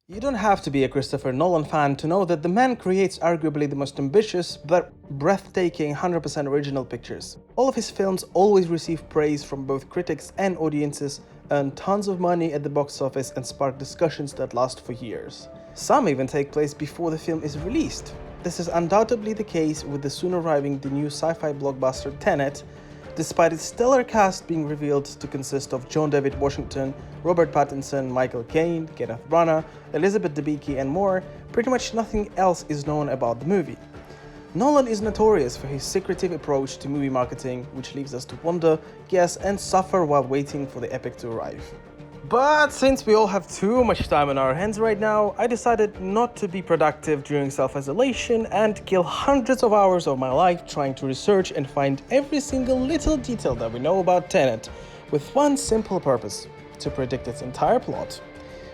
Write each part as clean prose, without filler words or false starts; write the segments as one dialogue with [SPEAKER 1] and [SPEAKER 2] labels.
[SPEAKER 1] You don't have to be a Christopher Nolan fan to know that the man creates arguably the most ambitious but breathtaking 100% original pictures. All of his films always receive praise from both critics and audiences, earn tons of money at the box office and spark discussions that last for years. Some even take place before the film is released. This is undoubtedly the case with the soon arriving the new sci-fi blockbuster Tenet, despite its stellar cast being revealed to consist of John David Washington, Robert Pattinson, Michael Caine, Kenneth Branagh, Elizabeth Debicki and more. Pretty much nothing else is known about the movie. Nolan is notorious for his secretive approach to movie marketing, which leaves us to wonder, guess and suffer while waiting for the epic to arrive. But since we all have too much time on our hands right now, I decided not to be productive during self-isolation and kill hundreds of hours of my life trying to research and find every single little detail that we know about Tenet, with one simple purpose: to predict its entire plot.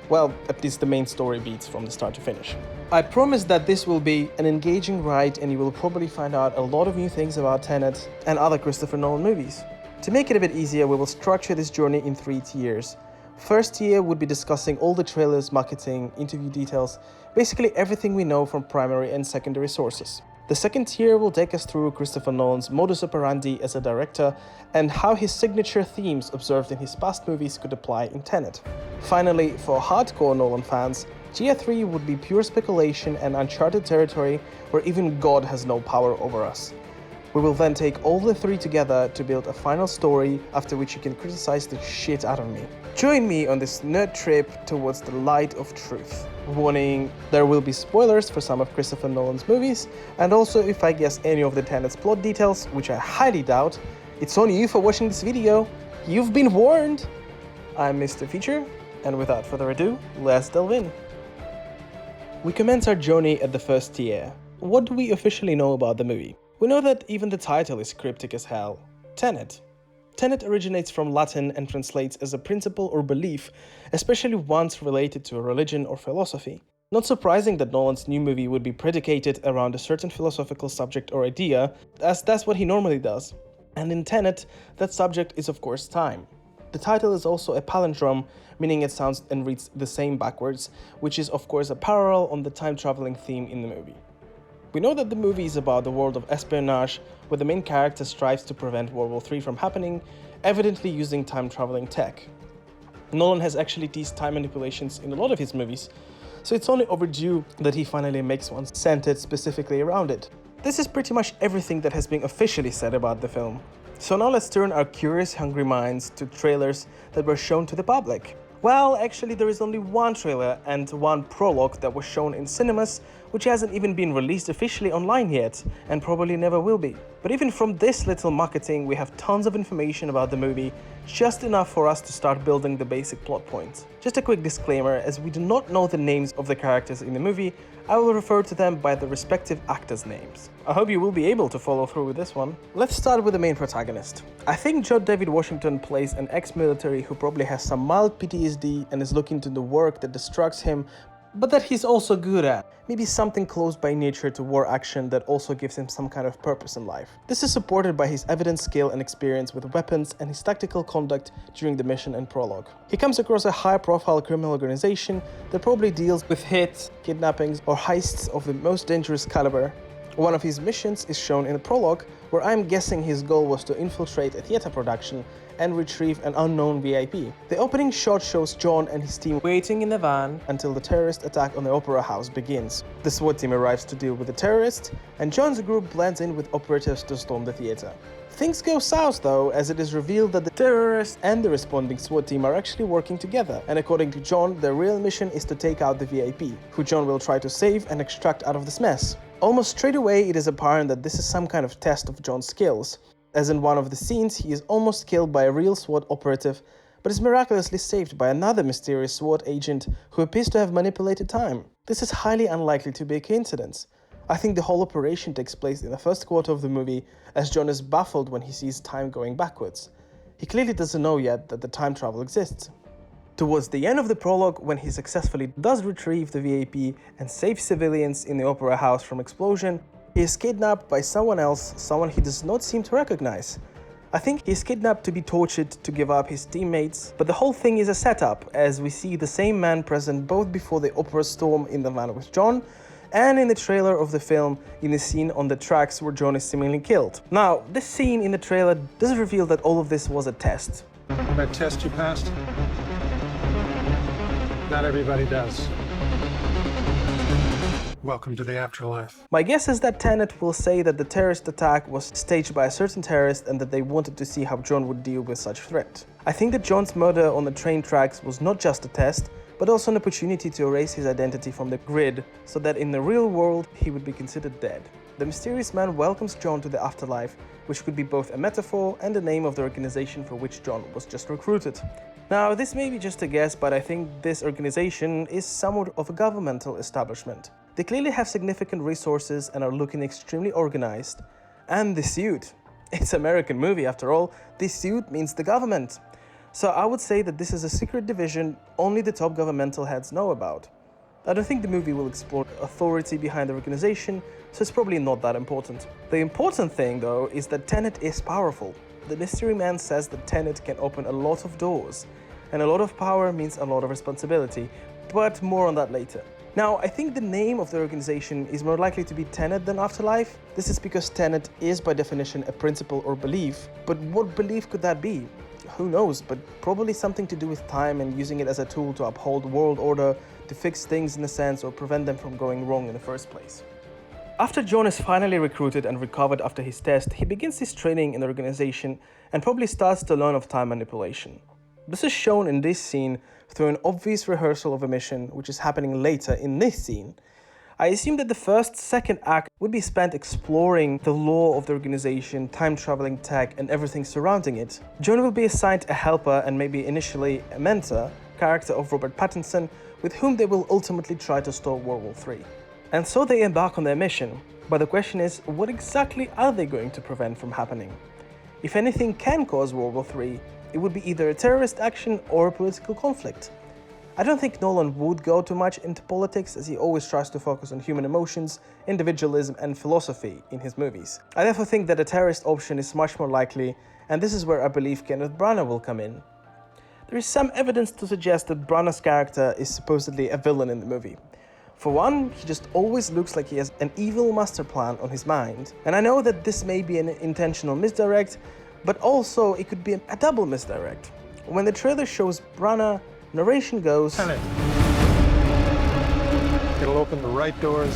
[SPEAKER 1] Well, at least the main story beats from the start to finish. I promise that this will be an engaging ride and you will probably find out a lot of new things about Tenet and other Christopher Nolan movies. To make it a bit easier, we will structure this journey in 3 tiers. First tier would be discussing all the trailers, marketing, interview details, basically everything we know from primary and secondary sources. The second tier will take us through Christopher Nolan's modus operandi as a director and how his signature themes observed in his past movies could apply in Tenet. Finally, for hardcore Nolan fans, Tier 3 would be pure speculation and uncharted territory where even God has no power over us. We will then take all the 3 together to build a final story, after which you can criticize the shit out of me. Join me on this nerd trip towards the light of truth. Warning, there will be spoilers for some of Christopher Nolan's movies, and also if I guess any of the Tenet's plot details, which I highly doubt, it's on you for watching this video. You've been warned! I'm Mr. Feature, and without further ado, let's delve in. We commence our journey at the first tier. What do we officially know about the movie? We know that even the title is cryptic as hell. Tenet. Tenet originates from Latin and translates as a principle or belief, especially once related to a religion or philosophy. Not surprising that Nolan's new movie would be predicated around a certain philosophical subject or idea, as that's what he normally does. And in Tenet, that subject is of course time. The title is also a palindrome, meaning it sounds and reads the same backwards, which is of course a parallel on the time-traveling theme in the movie. We know that the movie is about the world of espionage, where the main character strives to prevent World War III from happening, evidently using time-traveling tech. Nolan has actually teased time manipulations in a lot of his movies, so it's only overdue that he finally makes one centered specifically around it. This is pretty much everything that has been officially said about the film. So now let's turn our curious, hungry minds to trailers that were shown to the public. Well, actually there is only one trailer and one prologue that was shown in cinemas, which hasn't even been released officially online yet, and probably never will be. But even from this little marketing, we have tons of information about the movie, just enough for us to start building the basic plot points. Just a quick disclaimer, as we do not know the names of the characters in the movie, I will refer to them by the respective actors' names. I hope you will be able to follow through with this one. Let's start with the main protagonist. I think John David Washington plays an ex-military who probably has some mild PTSD and is looking to the work that distracts him, but that he's also good at. Maybe something close by nature to war action that also gives him some kind of purpose in life. This is supported by his evident skill and experience with weapons and his tactical conduct during the mission and prologue. He comes across a high-profile criminal organization that probably deals with hits, kidnappings, or heists of the most dangerous caliber. One of his missions is shown in the prologue, where I'm guessing his goal was to infiltrate a theater production and retrieve an unknown VIP. The opening shot shows John and his team waiting in the van until the terrorist attack on the opera house begins. The SWAT team arrives to deal with the terrorists, and John's group blends in with operatives to storm the theater. Things go south though, as it is revealed that the terrorists and the responding SWAT team are actually working together, and according to John, their real mission is to take out the VIP, who John will try to save and extract out of this mess. Almost straight away, it is apparent that this is some kind of test of John's skills, as in one of the scenes he is almost killed by a real SWAT operative, but is miraculously saved by another mysterious SWAT agent who appears to have manipulated time. This is highly unlikely to be a coincidence. I think the whole operation takes place in the first quarter of the movie, as John is baffled when he sees time going backwards. He clearly doesn't know yet that the time travel exists. Towards the end of the prologue, when he successfully does retrieve the VIP and saves civilians in the opera house from explosion, he is kidnapped by someone else, someone he does not seem to recognize. I think he's kidnapped to be tortured to give up his teammates, but the whole thing is a setup, as we see the same man present both before the opera storm in the van with John, and in the trailer of the film in the scene on the tracks where John is seemingly killed. Now, this scene in the trailer does reveal that all of this was a test.
[SPEAKER 2] That test you passed? Not everybody does. Welcome to the afterlife.
[SPEAKER 1] My guess is that Tenet will say that the terrorist attack was staged by a certain terrorist and that they wanted to see how John would deal with such threat. I think that John's murder on the train tracks was not just a test, but also an opportunity to erase his identity from the grid so that in the real world he would be considered dead. The mysterious man welcomes John to the afterlife, which could be both a metaphor and the name of the organization for which John was just recruited. Now, this may be just a guess, but I think this organization is somewhat of a governmental establishment. They clearly have significant resources and are looking extremely organized. And the suit. It's an American movie after all. This suit means the government. So I would say that this is a secret division only the top governmental heads know about. I don't think the movie will explore authority behind the organization, so it's probably not that important. The important thing, though, is that Tenet is powerful. The mystery man says that Tenet can open a lot of doors, and a lot of power means a lot of responsibility, but more on that later. Now, I think the name of the organization is more likely to be Tenet than Afterlife. This is because Tenet is by definition a principle or belief, but what belief could that be? Who knows, but probably something to do with time and using it as a tool to uphold world order, to fix things in a sense or prevent them from going wrong in the first place. After John is finally recruited and recovered after his test, he begins his training in the organization and probably starts to learn of time manipulation. This is shown in this scene through an obvious rehearsal of a mission which is happening later in this scene. I assume that the second act would be spent exploring the lore of the organization, time-traveling tech, and everything surrounding it. John will be assigned a helper and maybe initially a mentor, character of Robert Pattinson, with whom they will ultimately try to stop World War III. And so they embark on their mission, but the question is, what exactly are they going to prevent from happening? If anything can cause World War III, it would be either a terrorist action or a political conflict. I don't think Nolan would go too much into politics, as he always tries to focus on human emotions, individualism and philosophy in his movies. I therefore think that a terrorist option is much more likely, and this is where I believe Kenneth Branagh will come in. There is some evidence to suggest that Branagh's character is supposedly a villain in the movie. For one, he just always looks like he has an evil master plan on his mind, and I know that this may be an intentional misdirect, but also it could be a double misdirect. When the trailer shows Branagh, narration goes,
[SPEAKER 2] Tenet. It'll open the right doors,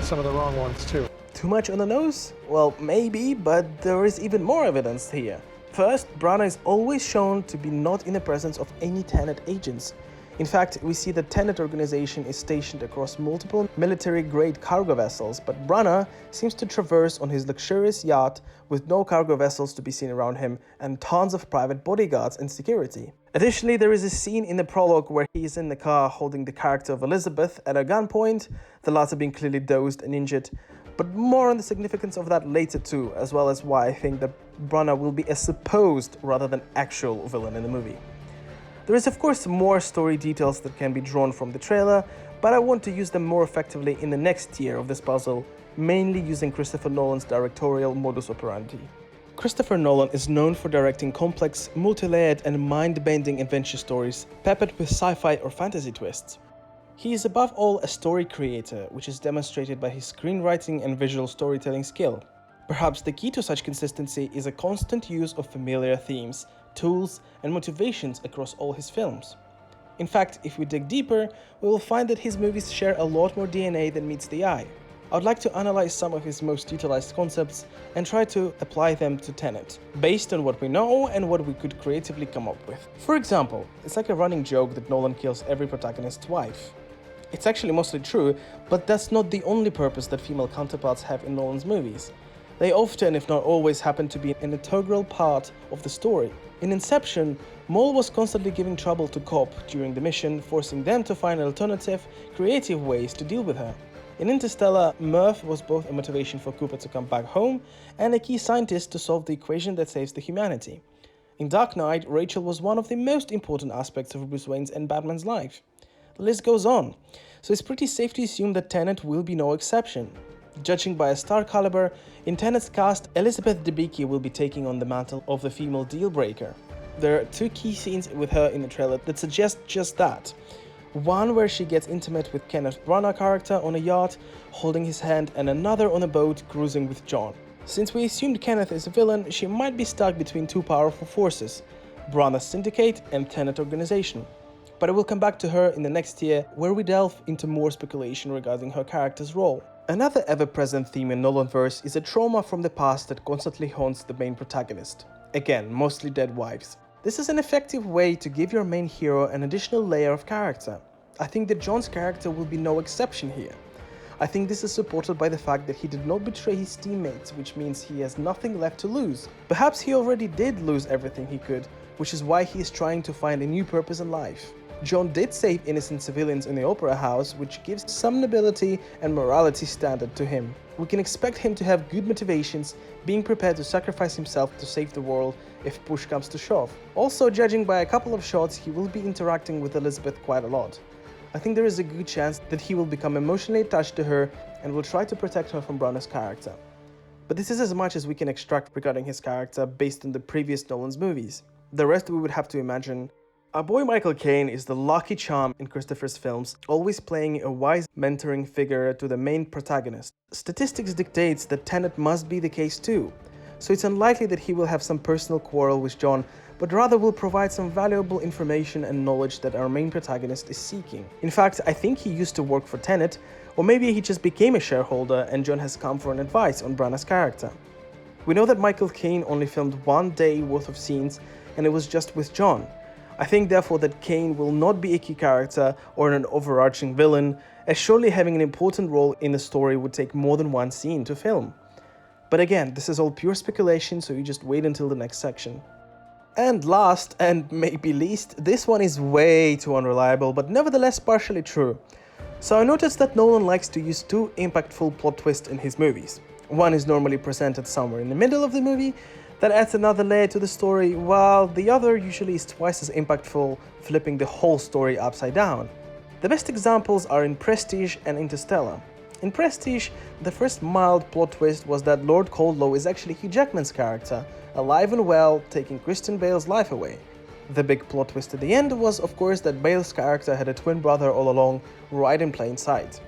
[SPEAKER 2] some of the wrong ones too.
[SPEAKER 1] Too much on the nose? Well, maybe, but there is even more evidence here. First, Branagh is always shown to be not in the presence of any Tenet agents. In fact, we see the Tenet organization is stationed across multiple military-grade cargo vessels, but Branagh seems to traverse on his luxurious yacht with no cargo vessels to be seen around him and tons of private bodyguards and security. Additionally, there is a scene in the prologue where he is in the car holding the character of Elizabeth at a gunpoint, the latter being clearly dozed and injured, but more on the significance of that later too, as well as why I think that Branagh will be a supposed rather than actual villain in the movie. There is of course more story details that can be drawn from the trailer, but I want to use them more effectively in the next tier of this puzzle, mainly using Christopher Nolan's directorial modus operandi. Christopher Nolan is known for directing complex, multi-layered and mind-bending adventure stories, peppered with sci-fi or fantasy twists. He is above all a story creator, which is demonstrated by his screenwriting and visual storytelling skill. Perhaps the key to such consistency is a constant use of familiar themes, tools, and motivations across all his films. In fact, if we dig deeper, we will find that his movies share a lot more DNA than meets the eye. I would like to analyze some of his most utilized concepts and try to apply them to Tenet, based on what we know and what we could creatively come up with. For example, it's like a running joke that Nolan kills every protagonist's wife. It's actually mostly true, but that's not the only purpose that female counterparts have in Nolan's movies. They often, if not always, happen to be an integral part of the story. In Inception, Mole was constantly giving trouble to Cop during the mission, forcing them to find alternative, creative ways to deal with her. In Interstellar, Murph was both a motivation for Cooper to come back home and a key scientist to solve the equation that saves the humanity. In Dark Knight, Rachel was one of the most important aspects of Bruce Wayne's and Batman's life. The list goes on, so it's pretty safe to assume that Tenet will be no exception. Judging by a star caliber, in Tenet's cast, Elizabeth Debicki will be taking on the mantle of the female deal-breaker. There are two key scenes with her in the trailer that suggest just that. One where she gets intimate with Kenneth Branagh character on a yacht, holding his hand, and another on a boat cruising with John. Since we assumed Kenneth is a villain, she might be stuck between two powerful forces, Branagh's syndicate and Tenet organization. But I will come back to her in the next year, where we delve into more speculation regarding her character's role. Another ever-present theme in Nolanverse is a trauma from the past that constantly haunts the main protagonist. Again, mostly dead wives. This is an effective way to give your main hero an additional layer of character. I think that John's character will be no exception here. I think this is supported by the fact that he did not betray his teammates, which means he has nothing left to lose. Perhaps he already did lose everything he could, which is why he is trying to find a new purpose in life. John did save innocent civilians in the opera house, which gives some nobility and morality standard to him. We can expect him to have good motivations, being prepared to sacrifice himself to save the world if push comes to shove. Also, judging by a couple of shots, he will be interacting with Elizabeth quite a lot. I think there is a good chance that he will become emotionally attached to her and will try to protect her from Branagh's character. But this is as much as we can extract regarding his character based on the previous Nolan's movies. The rest we would have to imagine. Our boy Michael Caine is the lucky charm in Christopher's films, always playing a wise mentoring figure to the main protagonist. Statistics dictates that Tenet must be the case too, so it's unlikely that he will have some personal quarrel with John, but rather will provide some valuable information and knowledge that our main protagonist is seeking. In fact, I think he used to work for Tenet, or maybe he just became a shareholder and John has come for an advice on Branagh's character. We know that Michael Caine only filmed 1 day worth of scenes, and it was just with John. I think therefore that Caine will not be a key character or an overarching villain, as surely having an important role in the story would take more than 1 scene to film. But again, this is all pure speculation, so you just wait until the next section. And last, and maybe least, this one is way too unreliable, but nevertheless partially true. So I noticed that Nolan likes to use 2 impactful plot twists in his movies. One is normally presented somewhere in the middle of the movie, that adds another layer to the story, while the other usually is twice as impactful, flipping the whole story upside down. The best examples are in Prestige and Interstellar. In Prestige, the first mild plot twist was that Lord Coldlow is actually Hugh Jackman's character, alive and well, taking Christian Bale's life away. The big plot twist at the end was, of course, that Bale's character had a twin brother all along, right in plain sight.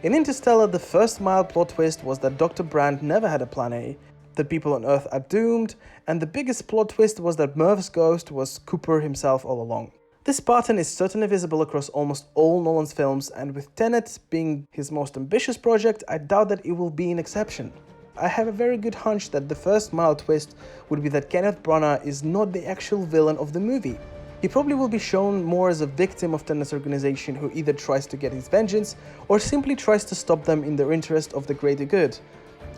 [SPEAKER 1] In Interstellar, the first mild plot twist was that Dr. Brandt never had a plan A, that people on Earth are doomed, and the biggest plot twist was that Murph's ghost was Cooper himself all along. This pattern is certainly visible across almost all Nolan's films, and with Tenet being his most ambitious project, I doubt that it will be an exception. I have a very good hunch that the first mild twist would be that Kenneth Branagh is not the actual villain of the movie. He probably will be shown more as a victim of Tenet's organization who either tries to get his vengeance or simply tries to stop them in the interest of the greater good,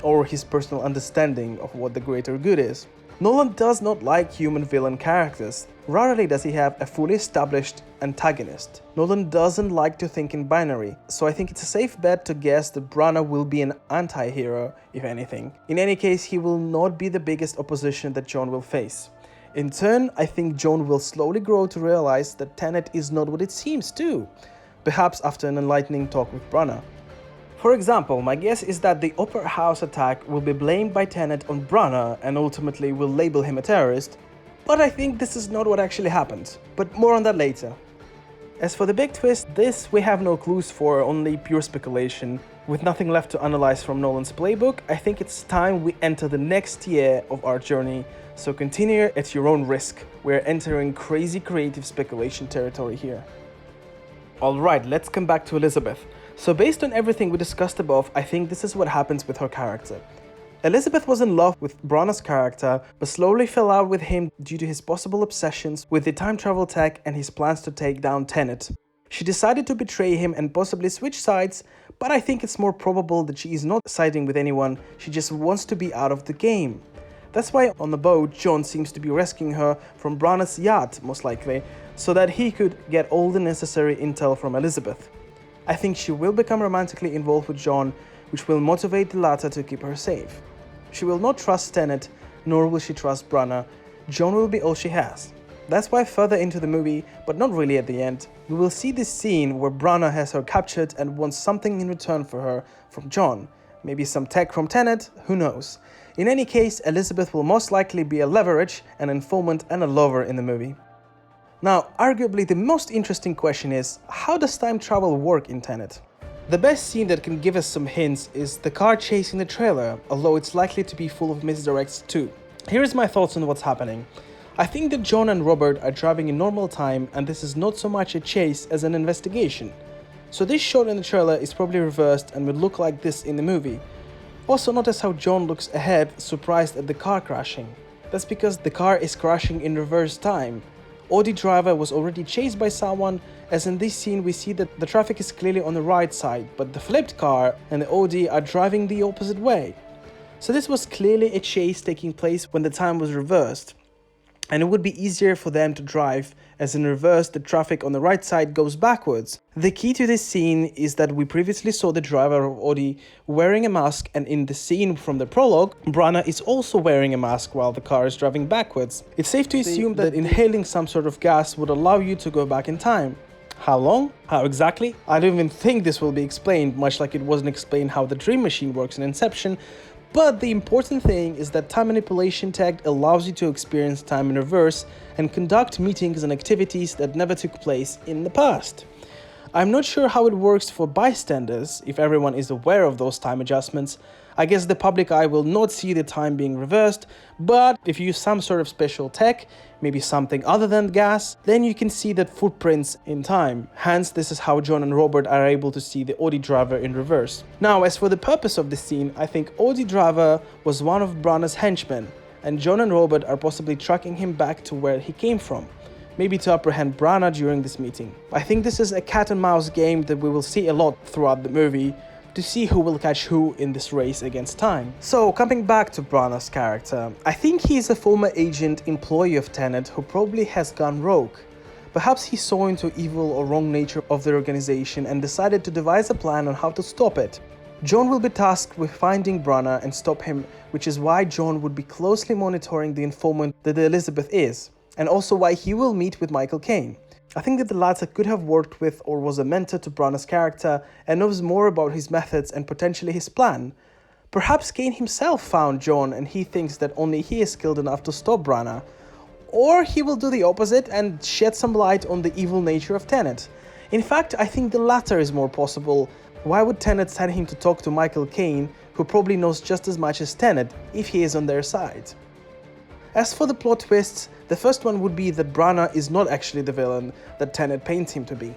[SPEAKER 1] or his personal understanding of what the greater good is. Nolan does not like human villain characters. Rarely does he have a fully established antagonist. Nolan doesn't like to think in binary, so I think it's a safe bet to guess that Branagh will be an anti-hero, if anything. In any case, he will not be the biggest opposition that John will face. In turn, I think John will slowly grow to realize that Tenet is not what it seems too, perhaps after an enlightening talk with Branagh. For example, my guess is that the Opera House attack will be blamed by Tenet on Branagh and ultimately will label him a terrorist, but I think this is not what actually happened, but more on that later. As for the big twist, this we have no clues for, only pure speculation. With nothing left to analyze from Nolan's playbook, I think it's time we enter the next year of our journey, so continue at your own risk. We're entering crazy creative speculation territory here. Alright, let's come back to Elizabeth. So based on everything we discussed above, I think this is what happens with her character. Elizabeth was in love with Branagh's character, but slowly fell out with him due to his possible obsessions with the time travel tech and his plans to take down Tenet. She decided to betray him and possibly switch sides, but I think it's more probable that she is not siding with anyone, she just wants to be out of the game. That's why on the boat, John seems to be rescuing her from Branagh's yacht, most likely, so that he could get all the necessary intel from Elizabeth. I think she will become romantically involved with John, which will motivate the latter to keep her safe. She will not trust Tenet, nor will she trust Branagh. John will be all she has. That's why further into the movie, but not really at the end, we will see this scene where Branagh has her captured and wants something in return for her from John. maybe some tech from Tenet, who knows. In any case, Elizabeth will most likely be a leverage, an informant and a lover in the movie. Now, arguably the most interesting question is, how does time travel work in Tenet? The best scene that can give us some hints is the car chasing the trailer, although it's likely to be full of misdirects too. Here is my thoughts on what's happening. I think that John and Robert are driving in normal time and this is not so much a chase as an investigation. So this shot in the trailer is probably reversed and would look like this in the movie. Also notice how John looks ahead, surprised at the car crashing. That's because the car is crashing in reverse time. Audi driver was already chased by someone, as in this scene we see that the traffic is clearly on the right side, but the flipped car and the Audi are driving the opposite way. So this was clearly a chase taking place when the time was reversed. And it would be easier for them to drive, as in reverse the traffic on the right side goes backwards. The key to this scene is that we previously saw the driver of Audi wearing a mask, and in the scene from the prologue, Branagh is also wearing a mask while the car is driving backwards. It's safe to assume that inhaling some sort of gas would allow you to go back in time. How long? How exactly? I don't even think this will be explained, much like it wasn't explained how the dream machine works in Inception. But the important thing is that time manipulation tech allows you to experience time in reverse and conduct meetings and activities that never took place in the past. I'm not sure how it works for bystanders, if everyone is aware of those time adjustments. I guess the public eye will not see the time being reversed, but if you use some sort of special tech, maybe something other than gas, then you can see that footprints in time. Hence, this is how John and Robert are able to see the Audi driver in reverse. Now, as for the purpose of this scene, I think Audi driver was one of Branagh's henchmen, and John and Robert are possibly tracking him back to where he came from, maybe to apprehend Branagh during this meeting. I think this is a cat and mouse game that we will see a lot throughout the movie, to see who will catch who in this race against time. So, coming back to Branagh's character, I think he is a former agent employee of Tenet who probably has gone rogue. Perhaps he saw into evil or wrong nature of the organization and decided to devise a plan on how to stop it. John will be tasked with finding Branagh and stop him, which is why John would be closely monitoring the informant that Elizabeth is, and also why he will meet with Michael Caine. I think that the latter could have worked with or was a mentor to Branagh's character and knows more about his methods and potentially his plan. Perhaps Caine himself found John and he thinks that only he is skilled enough to stop Branagh. Or he will do the opposite and shed some light on the evil nature of Tenet. In fact, I think the latter is more possible. Why would Tenet send him to talk to Michael Caine, who probably knows just as much as Tenet, if he is on their side? As for the plot twists, the first one would be that Branagh is not actually the villain that Tenet paints him to be.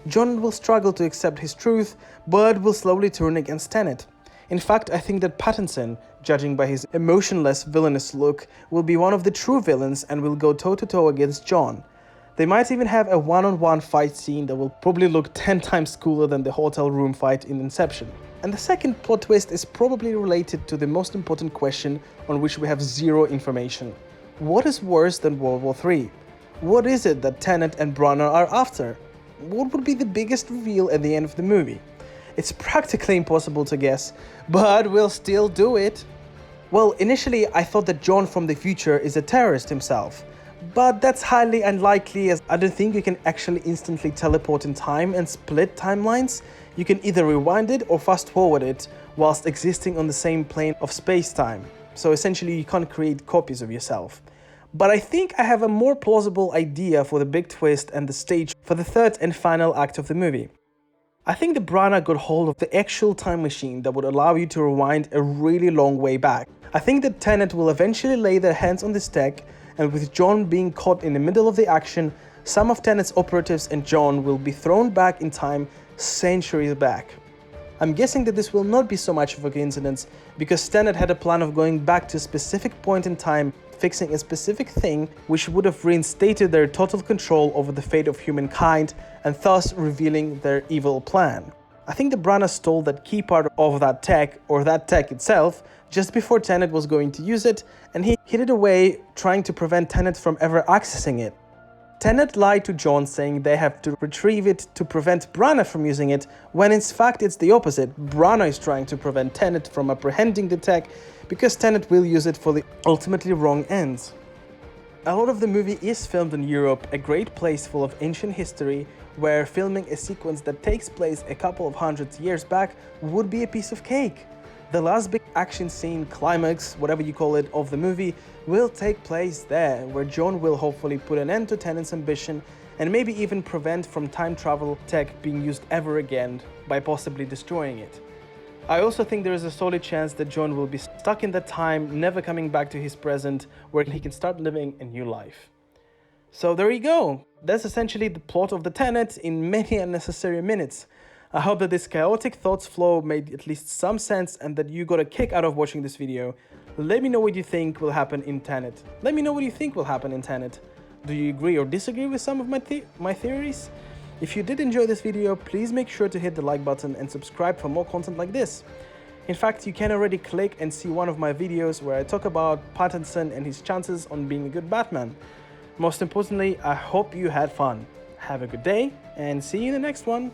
[SPEAKER 1] John will struggle to accept his truth, but will slowly turn against Tenet. In fact, I think that Pattinson, judging by his emotionless, villainous look, will be one of the true villains and will go toe-to-toe against John. They might even have a one-on-one fight scene that will probably look 10 times cooler than the hotel room fight in Inception. And the second plot twist is probably related to the most important question on which we have zero information. What is worse than World War III? What is it that Tenet and Branagh are after? What would be the biggest reveal at the end of the movie? It's practically impossible to guess, but we'll still do it. Well, initially I thought that John from the future is a terrorist himself. But that's highly unlikely, as I don't think you can actually instantly teleport in time and split timelines. You can either rewind it or fast forward it whilst existing on the same plane of space-time. So essentially you can't create copies of yourself. But I think I have a more plausible idea for the big twist and the stage for the third and final act of the movie. I think that Branagh got hold of the actual time machine that would allow you to rewind a really long way back. I think that Tenet will eventually lay their hands on this tech, and with John being caught in the middle of the action, some of Tenet's operatives and John will be thrown back in time centuries back. I'm guessing that this will not be so much of a coincidence, because Tenet had a plan of going back to a specific point in time, fixing a specific thing which would have reinstated their total control over the fate of humankind and thus revealing their evil plan. I think that Branagh stole that key part of that tech, or that tech itself, just before Tenet was going to use it, and he hid it away, trying to prevent Tenet from ever accessing it. Tenet lied to John, saying they have to retrieve it to prevent Branagh from using it, when in fact it's the opposite. Branagh is trying to prevent Tenet from apprehending the tech, because Tenet will use it for the ultimately wrong ends. A lot of the movie is filmed in Europe, a great place full of ancient history, where filming a sequence that takes place a couple of hundred years back would be a piece of cake. The last big action scene, climax, whatever you call it, of the movie will take place there, where John will hopefully put an end to Tenet's ambition and maybe even prevent from time travel tech being used ever again by possibly destroying it. I also think there is a solid chance that John will be stuck in that time, never coming back to his present, where he can start living a new life. So there you go. That's essentially the plot of the Tenet in many unnecessary minutes. I hope that this chaotic thoughts flow made at least some sense and that you got a kick out of watching this video. Let me know what you think will happen in Tenet. Let me know what you think will happen in Tenet. Do you agree or disagree with some of my theories? If you did enjoy this video, please make sure to hit the like button and subscribe for more content like this. In fact, you can already click and see one of my videos where I talk about Pattinson and his chances on being a good Batman. Most importantly, I hope you had fun. Have a good day and see you in the next one.